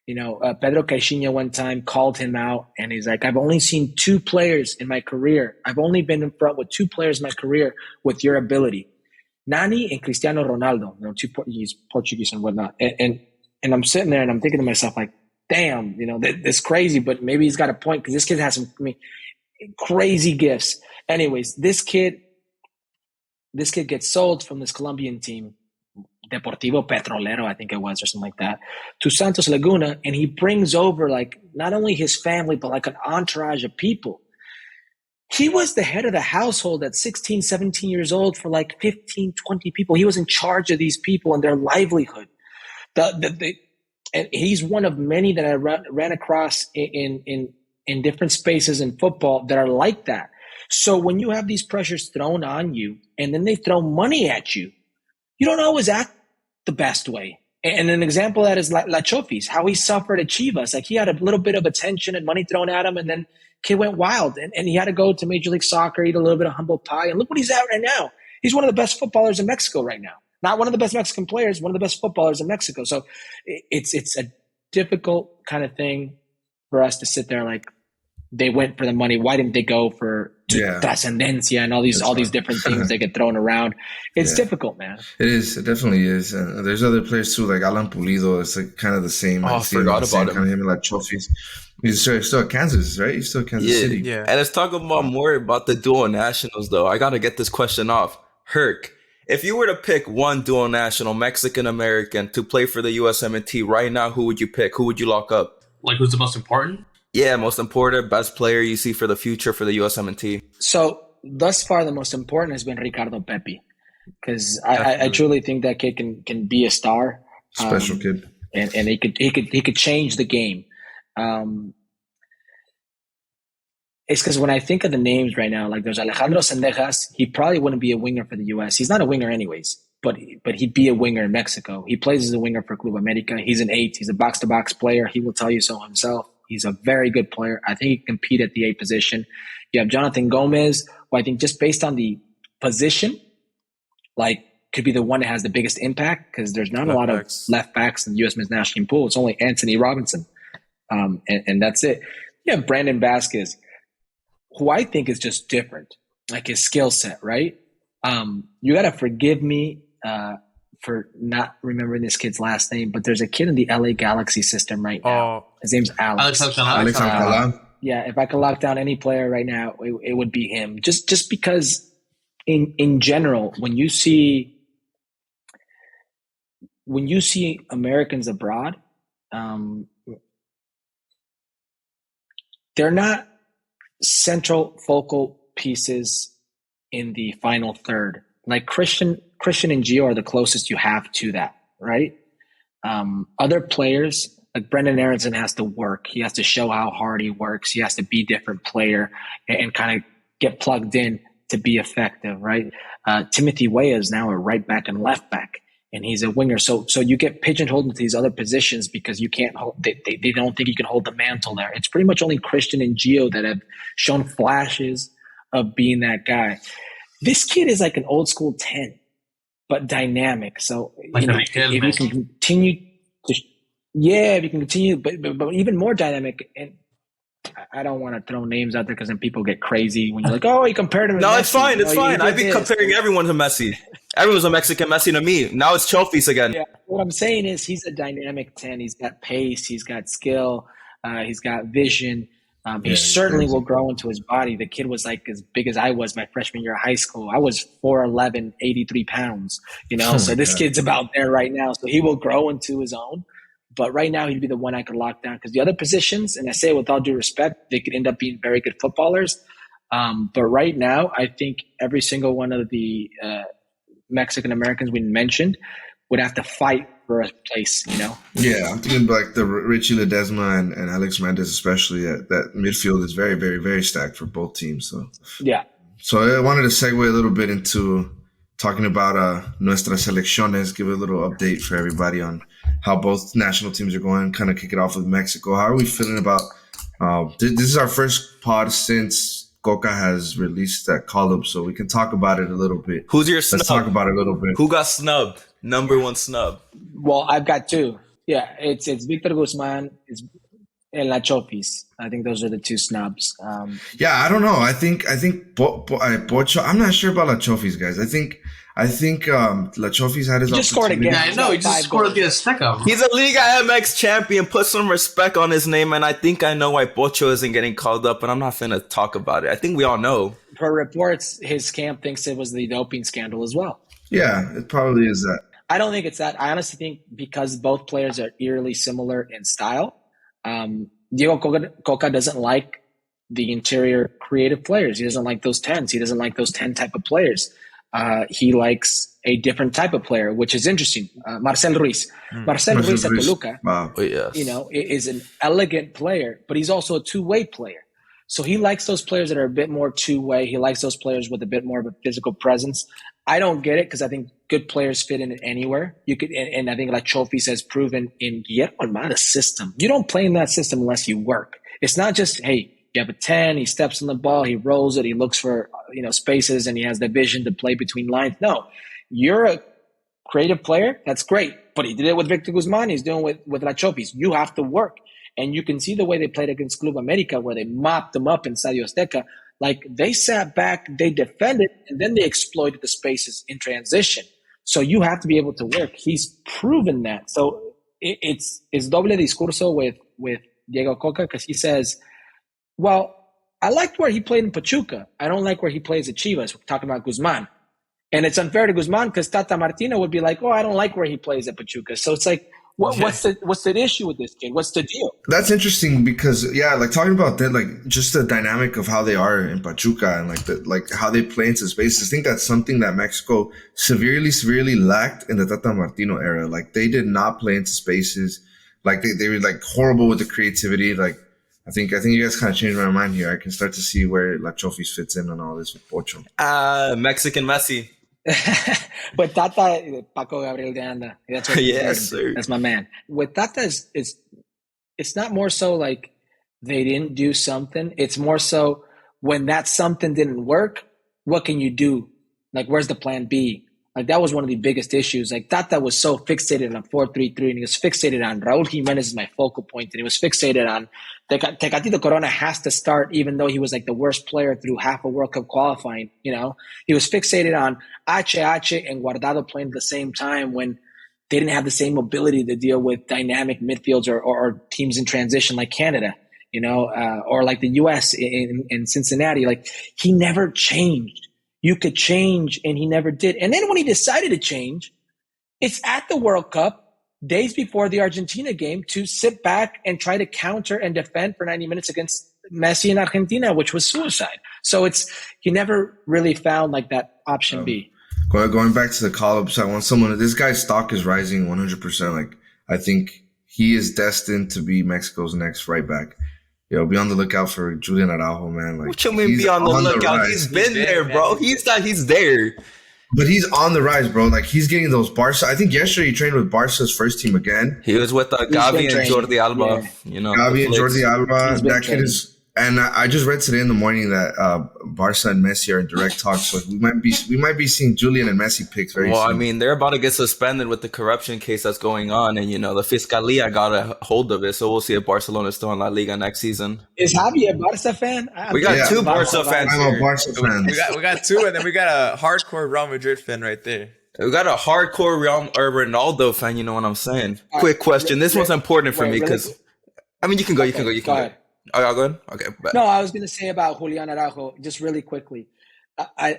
Pedro Caixinha one time called him out, and he's like, I've only seen two players in my career. I've only been in front with two players in my career with your ability. Nani and Cristiano Ronaldo. He's Portuguese and whatnot. And I'm sitting there and I'm thinking to myself, like, damn, that's crazy, but maybe he's got a point, because this kid has some crazy gifts. Anyways, this kid gets sold from this Colombian team, Deportivo Petrolero, I think it was, or something like that, to Santos Laguna, and he brings over, like, not only his family, but like an entourage of people. He was the head of the household at 16, 17 years old for like 15, 20 people. He was in charge of these people and their livelihood. And he's one of many that I ran across in different spaces in football that are like that. So when you have these pressures thrown on you, and then they throw money at you, you don't always act the best way. And an example of that is La Chofis, how he suffered at Chivas. Like, he had a little bit of attention and money thrown at him, and then kid went wild. And he had to go to Major League Soccer, eat a little bit of humble pie. And look what he's at right now. He's one of the best footballers in Mexico right now. Not one of the best Mexican players, one of the best footballers in Mexico. So it's a difficult kind of thing for us to sit there like, they went for the money. Why didn't they go for trascendencia and all these different things that get thrown around? It's difficult, man. It is. It definitely is. There's other players too, like Alan Pulido. It's like kind of the same. I forgot about him. Kind of him, like trophies. He's still at Kansas, right? He's still at Kansas City. Yeah. And let's talk about more about the dual nationals, though. I got to get this question off. Herc, if you were to pick one dual national, Mexican-American, to play for the USMNT right now, who would you pick? Who would you lock up? Like, who's the most important? Yeah, most important, best player you see for the future for the USMNT. So thus far, the most important has been Ricardo Pepi, because I truly think that kid can be a star, special kid, and he could change the game. It's because when I think of the names right now, like, there's Alejandro Zendejas, he probably wouldn't be a winger for the U.S. He's not a winger anyways, but he'd be a winger in Mexico. He plays as a winger for Club America. He's an 8. He's a box-to-box player. He will tell you so himself. He's a very good player. I think he can compete at the 8 position. You have Jonathan Gomez, who I think, just based on the position, like, could be the one that has the biggest impact, because there's not a lot of left backs in the U.S. men's national team pool. It's only Anthony Robinson, and that's it. You have Brandon Vasquez, who I think is just different, like his skill set, right? You got to forgive me for not remembering this kid's last name, but there's a kid in the LA Galaxy system right now. His name's Alex. Alex Alcalá. Yeah, if I could lock down any player right now, it would be him. Just because in general, when you see Americans abroad, they're not central focal pieces in the final third. Like Christian and Gio are the closest you have to that, right? Other players, like Brendan Aronson, has to work. He has to show how hard he works. He has to be a different player and kind of get plugged in to be effective, right? Timothy Weah is now a right back and left back, and he's a winger. So you get pigeonholed into these other positions because you can't hold. They don't think you can hold the mantle there. It's pretty much only Christian and Gio that have shown flashes of being that guy. This kid is like an old school 10, but dynamic. So if you can continue but even more dynamic. And I don't want to throw names out there because then people get crazy when you're like, oh, you compared him to Messi. It's fine. It's fine. I've been comparing everyone to Messi. Everyone's a Mexican Messi to me. Now it's Chofis again. Yeah. What I'm saying is he's a dynamic 10. He's got pace. He's got skill. He's got vision. He certainly will grow into his body. The kid was like as big as I was my freshman year of high school. I was 4'11", 83 pounds, so this kid's about there right now. So he will grow into his own. But right now he'd be the one I could lock down, because the other positions, and I say it with all due respect, they could end up being very good footballers. But right now, I think every single one of the Mexican Americans we mentioned would have to fight for a place, you know? Yeah, I'm thinking like the Richie Ledesma and Alex Mendez, especially. That midfield is very, very, very stacked for both teams. So yeah. So I wanted to segue a little bit into talking about nuestras selecciones, give a little update for everybody on how both national teams are going, kind of kick it off with Mexico. How are we feeling about this is our first pod since Coca has released that call-up, so we can talk about it a little bit. Who's your snub? Let's talk about it a little bit. Who got snubbed? Number one snub. Well, I've got two. Yeah, it's Victor Guzman and La Chofis. I think those are the two snubs. Yeah, I don't know. I think Pocho. I'm not sure about La Chofis, guys. I think La Chofis had his. He just scored again. Yeah, I know. He just scored against Azteca. He's a Liga MX champion. Put some respect on his name, and I think I know why Pocho isn't getting called up. But I'm not finna talk about it. I think we all know. Per reports, his camp thinks it was the doping scandal as well. Yeah, it probably is that. I don't think it's that. I honestly think because both players are eerily similar in style, Diego Coca doesn't like the interior creative players. He doesn't like those 10s. He doesn't like those 10 type of players. He likes a different type of player, which is interesting. Marcel Ruiz. Marcel Ruiz at Toluca, wow. Yes. you know, is an elegant player, but he's also a two-way player. So he likes those players that are a bit more two-way. He likes those players with a bit more of a physical presence. I don't get it because I think good players fit in anywhere. You could, and I think like Chofis has proven in Guillermo Almada's system, you don't play in that system unless you work. It's not just, hey, you have a 10, he steps on the ball, he rolls it, he looks for spaces, and he has the vision to play between lines. No, you're a creative player. That's great, but he did it with Victor Guzman. He's doing it with La Chofis. You have to work. And you can see the way they played against Club America, where they mopped them up in Estadio Azteca. Like, they sat back, they defended, and then they exploited the spaces in transition. So you have to be able to work. He's proven that. So it's doble discurso with Diego Coca, because he says, well, I liked where he played in Pachuca. I don't like where he plays at Chivas. We're talking about Guzman. And it's unfair to Guzman because Tata Martino would be like, oh, I don't like where he plays at Pachuca. So it's like, what's the issue with this kid? What's the deal? That's interesting because, yeah, like talking about that, like just the dynamic of how they are in Pachuca and like how they play into spaces. I think that's something that Mexico severely lacked in the Tata Martino era. Like, they did not play into spaces. Like they were like horrible with the creativity. Like, I think you guys kind of changed my mind here. I can start to see where La Chofis fits in on all this with Pocho. Mexican Messi. But Tata, Paco Gabriel de Anda. That's what yes, sir. That's my man. With Tata, it's not more so like they didn't do something. It's more so when that something didn't work, what can you do? Like, where's the plan B? Like, that was one of the biggest issues. Like, Tata was so fixated on 4-3-3, and he was fixated on Raul Jimenez as my focal point, and he was fixated on Tecatito Corona has to start, even though he was like the worst player through half a World Cup qualifying. He was fixated on HH and Guardado playing at the same time when they didn't have the same ability to deal with dynamic midfields or teams in transition like Canada, or like the U.S. in Cincinnati. Like, he never changed. You could change, and he never did. And then when he decided to change, it's at the World Cup, days before the Argentina game, to sit back and try to counter and defend for 90 minutes against Messi in Argentina, which was suicide. So he never really found like that option B. Going back to the call-ups, I want this guy's stock is rising 100%. Like, I think he is destined to be Mexico's next right back. Be on the lookout for Julian Araujo, man. Like, what you mean be on the lookout? He's been there, bro. He's there. But he's on the rise, bro. Like, he's getting those Barca. I think yesterday he trained with Barca's first team again. He was with Gavi and Jordi Alba. Yeah. Gavi and Jordi Alba. That kid is. And I just read today in the morning that Barca and Messi are in direct talks. So we might be seeing Julian and Messi picks very soon. Well, I mean, they're about to get suspended with the corruption case that's going on, and the Fiscalia got a hold of it. So we'll see if Barcelona is still in La Liga next season. Is Javi a Barca fan? We got two Barca fans. I'm a Barca fan. We got two, and then we got a hardcore Real Madrid fan right there. We got a hardcore Ronaldo fan. You know what I'm saying? Quick question. This one's important for me because, I mean, you can go. You can go. Oh, y'all going? Okay. No, I was going to say about Julian Araujo, just really quickly.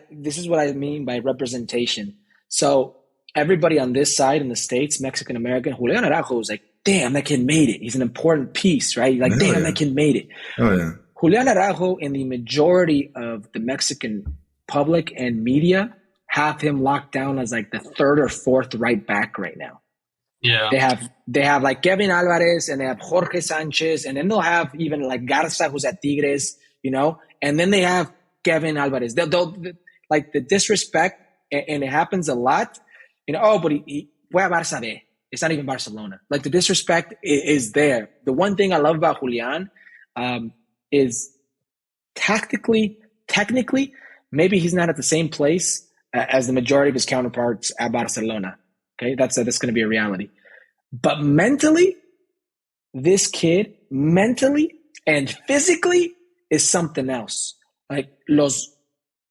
This is what I mean by representation. So everybody on this side in the States, Mexican American, Julian Araujo was like, damn, that kid made it. He's an important piece, right? Like, damn, that kid made it. Oh, yeah. Julian Araujo, in the majority of the Mexican public and media, have him locked down as like the third or fourth right back right now. Yeah. They have like Kevin Alvarez, and they have Jorge Sanchez, and then they'll have even like Garza, who's at Tigres, you know, and then they have Kevin Alvarez. They'll like the disrespect, and it happens a lot, you know. Oh, but he fue a Barça B. It's not even Barcelona. Like the disrespect is there. The one thing I love about Julian is technically, maybe he's not at the same place as the majority of his counterparts at Barcelona. Okay, that's going to be a reality. But mentally, this kid, mentally and physically, is something else. Like los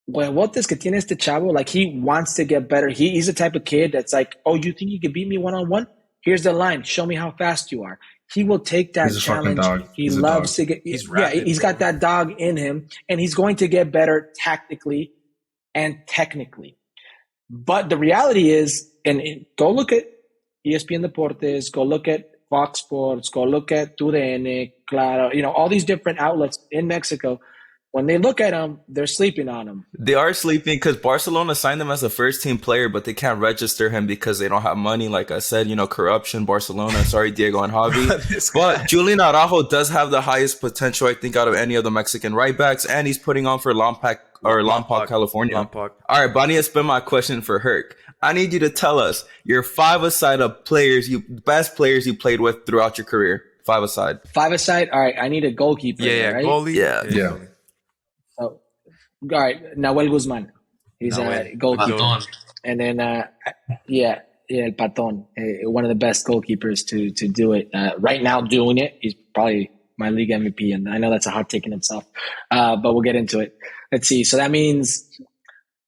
huevotes que tiene este chavo, like he wants to get better. He's the type of kid that's like, oh, you think you can beat me one-on-one? Here's the line. Show me how fast you are. He will take that challenge. He loves to get. He's got that dog in him, and he's going to get better tactically and technically. But the reality is, and go look at ESPN Deportes, go look at Fox Sports, go look at TUDN, Claro, you know, all these different outlets in Mexico. When they look at him, they're sleeping on him. They are sleeping because Barcelona signed him as a first-team player, but they can't register him because they don't have money. Like I said, you know, corruption, Barcelona. Sorry, Diego and Javi. But Julian Araujo does have the highest potential, I think, out of any of the Mexican right-backs, and he's putting on for Lompoc, California. Lompoc. All right, Bonnie, it's been my question for Herc. I need you to tell us your five-a-side of players, best players you played with throughout your career. Five-a-side. Five-a-side? All right, I need a goalkeeper. Yeah, right? Goalie. Yeah. So, all right, Nahuel Guzman. He's a goalkeeper. Paton. And then, El Paton, one of the best goalkeepers to do it. Right now doing it, he's probably my league MVP, and I know that's a hot take in itself, but we'll get into it. Let's see. So that means,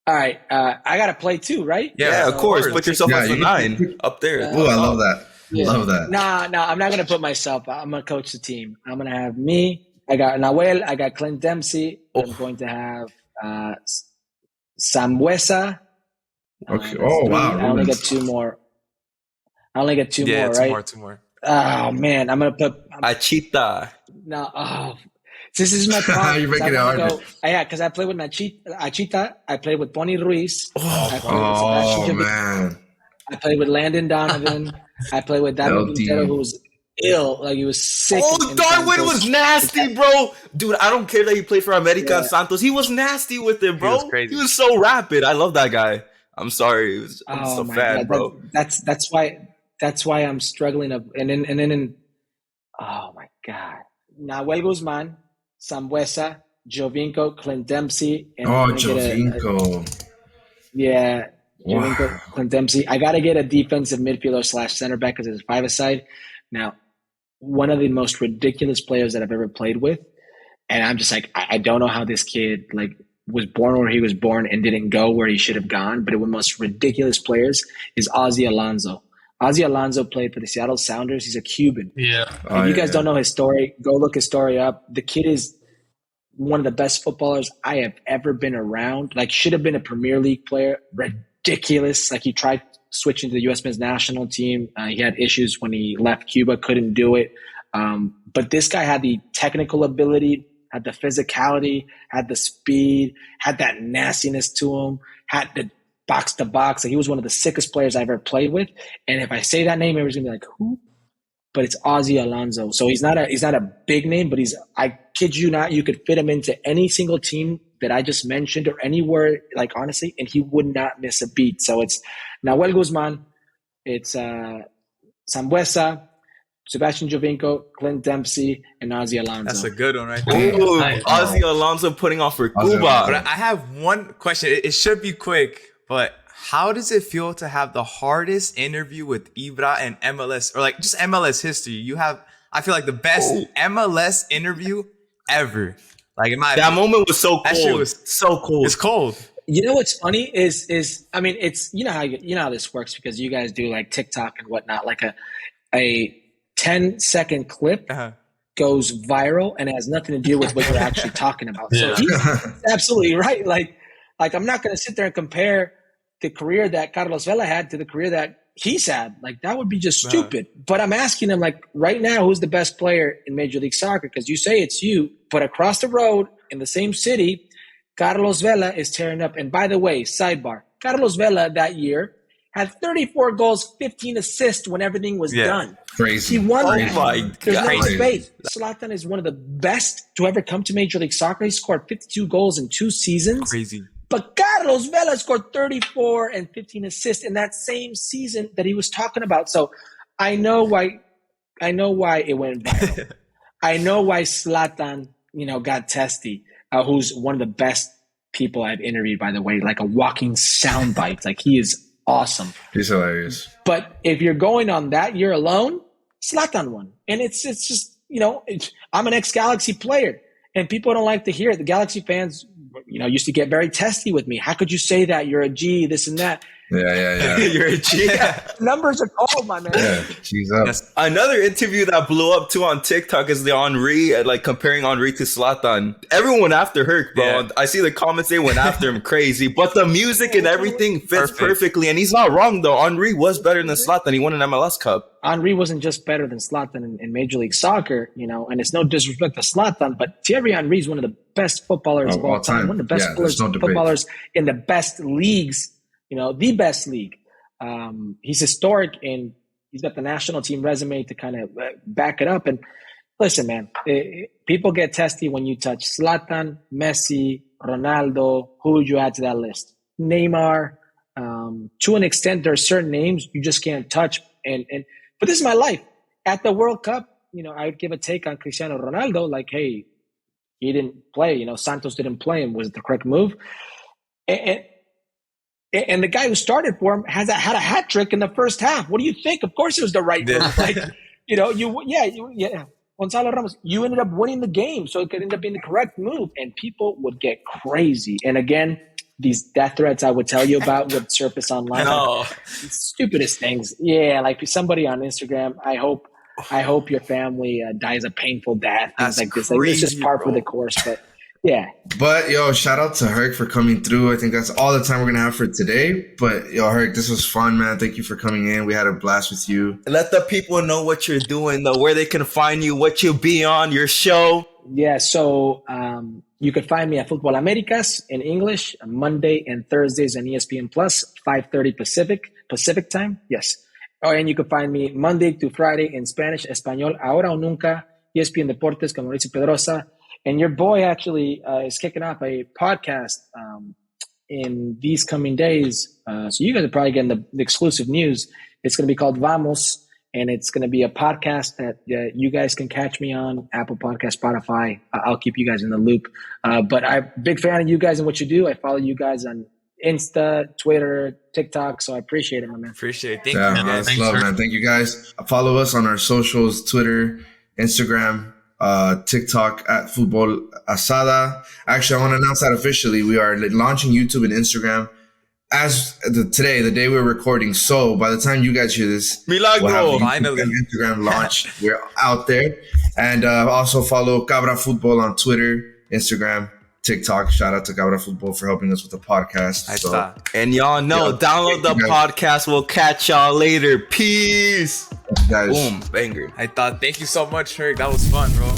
all right, I got to play too, right? Yeah, of course. Put yourself as a 9 up there. Oh, I love that. Yeah. Love that. Nah, I'm not going to put myself. I'm going to coach the team. I'm going to have me. I got Nahuel. I got Clint Dempsey. I'm going to have Sambuesa. Okay. Oh, wow. I only get two more. Right? Two more. Oh, man. I'm going to put Achita. No. Oh, this is my problem. You're making it hard. Yeah, because I played with Achita. I played with Pony Ruiz. Man. I played with Landon Donovan. I played with David Quintero, who was ill. Like, he was sick. Oh, Darwin was nasty, bro. Dude, I don't care that he played for America and Santos. He was nasty with it, bro. He was crazy. He was so rapid. I love that guy. I'm sorry. I'm so fan, bro. That's why I'm struggling. And then, oh, my God. Nahuel Guzman, Sambuesa, Jovinko, Clint Dempsey. And Jovinko. Jovinko, Clint Dempsey. I got to get a defensive midfielder / center back because it's a five-a-side. Now, one of the most ridiculous players that I've ever played with, and I'm just like, I don't know how this kid was born where he was born and didn't go where he should have gone, but one of the most ridiculous players is Ozzy Alonso. Ozzy Alonso played for the Seattle Sounders. He's a Cuban. Yeah. If you guys don't know his story, go look his story up. The kid is one of the best footballers I have ever been around. Like, should have been a Premier League player. Ridiculous. Like, he tried switching to the U.S. men's national team. He had issues when he left Cuba, couldn't do it. But this guy had the technical ability, had the physicality, had the speed, had that nastiness to him, had the box to box. Like, he was one of the sickest players I ever played with. And if I say that name, everyone's gonna be like, who? But it's Ozzy Alonso. So he's not a big name, but I kid you not, you could fit him into any single team that I just mentioned or anywhere, like, honestly, and he would not miss a beat. So it's Nahuel Guzman, it's Sambuesa, Sebastian Jovinko, Clint Dempsey, and Ozzy Alonso. That's a good one right there. Ooh, Ozzy Alonso putting on for Cuba. But I have one question. It should be quick, but how does it feel to have the hardest interview with Ibra and MLS, or like just MLS history? You have, I feel like, the best MLS interview ever. Like, in my that moment was so cold. That shit was so cold. It's cold. You know what's funny is I mean, it's you know how this works, because you guys do like TikTok and whatnot. Like a 10-second clip goes viral and it has nothing to do with what you're actually talking about. So he's absolutely right. Like I'm not going to sit there and compare the career that Carlos Vela had to the career that he's had. Like, that would be just stupid. But I'm asking him, like, right now, who's the best player in Major League Soccer? Because you say it's you, but across the road in the same city, Carlos Vela is tearing up. And by the way, sidebar, Carlos Vela that year had 34 goals, 15 assists when everything was done. Crazy. He won. Oh my God. There's no debate. Zlatan is one of the best to ever come to Major League Soccer. He scored 52 goals in 2 seasons. Crazy. But Carlos Vela scored 34 and 15 assists in that same season that he was talking about. So I know why it went viral. I know why Zlatan, got testy, who's one of the best people I've interviewed, by the way, like a walking soundbite. Like, he is awesome. He's hilarious. But if you're going on that year alone, Zlatan won. And it's just, I'm an ex-Galaxy player, and people don't like to hear it. The Galaxy fans, used to get very testy with me. How could you say that? You're a G, this and that. Yeah. You're a G. Numbers are called, my man. Yeah, G's up. Yes. Another interview that blew up too on TikTok is the Henry, like comparing Henry to Zlatan. Everyone went after Herc, bro. Yeah. I see the comments, they went after him crazy. But the music and everything fits perfectly. And he's not wrong, though. Henry was better than Zlatan. He won an MLS Cup. Henry wasn't just better than Zlatan in Major League Soccer, and it's no disrespect to Zlatan, but Thierry Henry is one of the best footballers of all time. One of the best footballers in the best leagues, the best league. He's historic, and he's got the national team resume to kind of back it up. And listen, man, people get testy when you touch Zlatan, Messi, Ronaldo. Who would you add to that list? Neymar. To an extent, there are certain names you just can't touch. But this is my life. At the World Cup, I would give a take on Cristiano Ronaldo, like, hey, he didn't play. Santos didn't play him. Was it the correct move? And the guy who started for him had a hat trick in the first half. What do you think? Of course it was the right move. Like, Gonzalo Ramos, you ended up winning the game, so it could end up being the correct move. And people would get crazy. And again, these death threats I would tell you about would surface online. No. Stupidest things. Yeah, like somebody on Instagram, I hope your family dies a painful death. Things like this. Like, it's just par for the course, but yeah. But shout out to Herc for coming through. I think that's all the time we're gonna have for today. But Herc, this was fun, man. Thank you for coming in. We had a blast with you. Let the people know what you're doing, though, where they can find you, what you'll be on, your show. Yeah, so you can find me at Futbol Americas in English, Monday and Thursdays on ESPN Plus, 5:30 Pacific time. Yes. Oh, and you can find me Monday to Friday in Spanish, Español, Ahora o Nunca, ESPN Deportes con Mauricio Pedrosa. And your boy actually is kicking off a podcast in these coming days. So you guys are probably getting the exclusive news. It's going to be called Vamos. And it's going to be a podcast that you guys can catch me on Apple Podcast, Spotify. I'll keep you guys in the loop. But I'm a big fan of you guys and what you do. I follow you guys on Insta, Twitter, TikTok. So I appreciate it, my man. Appreciate it. Thank you, man. Thanks, man. Thank you, guys. Follow us on our socials, Twitter, Instagram, TikTok at Futbol Asada. Actually, I want to announce that officially. We are launching YouTube and Instagram today, the day we're recording. So by the time you guys hear this, Milagro, we'll have the Instagram launch. We're out there. And also follow CABRA Futbol on Twitter, Instagram, TikTok. Shout out to CABRA Futbol for helping us with the podcast. And y'all know, download the podcast. We'll catch y'all later. Peace. Guys. Boom. Banger. Thank you so much, Herc. That was fun, bro.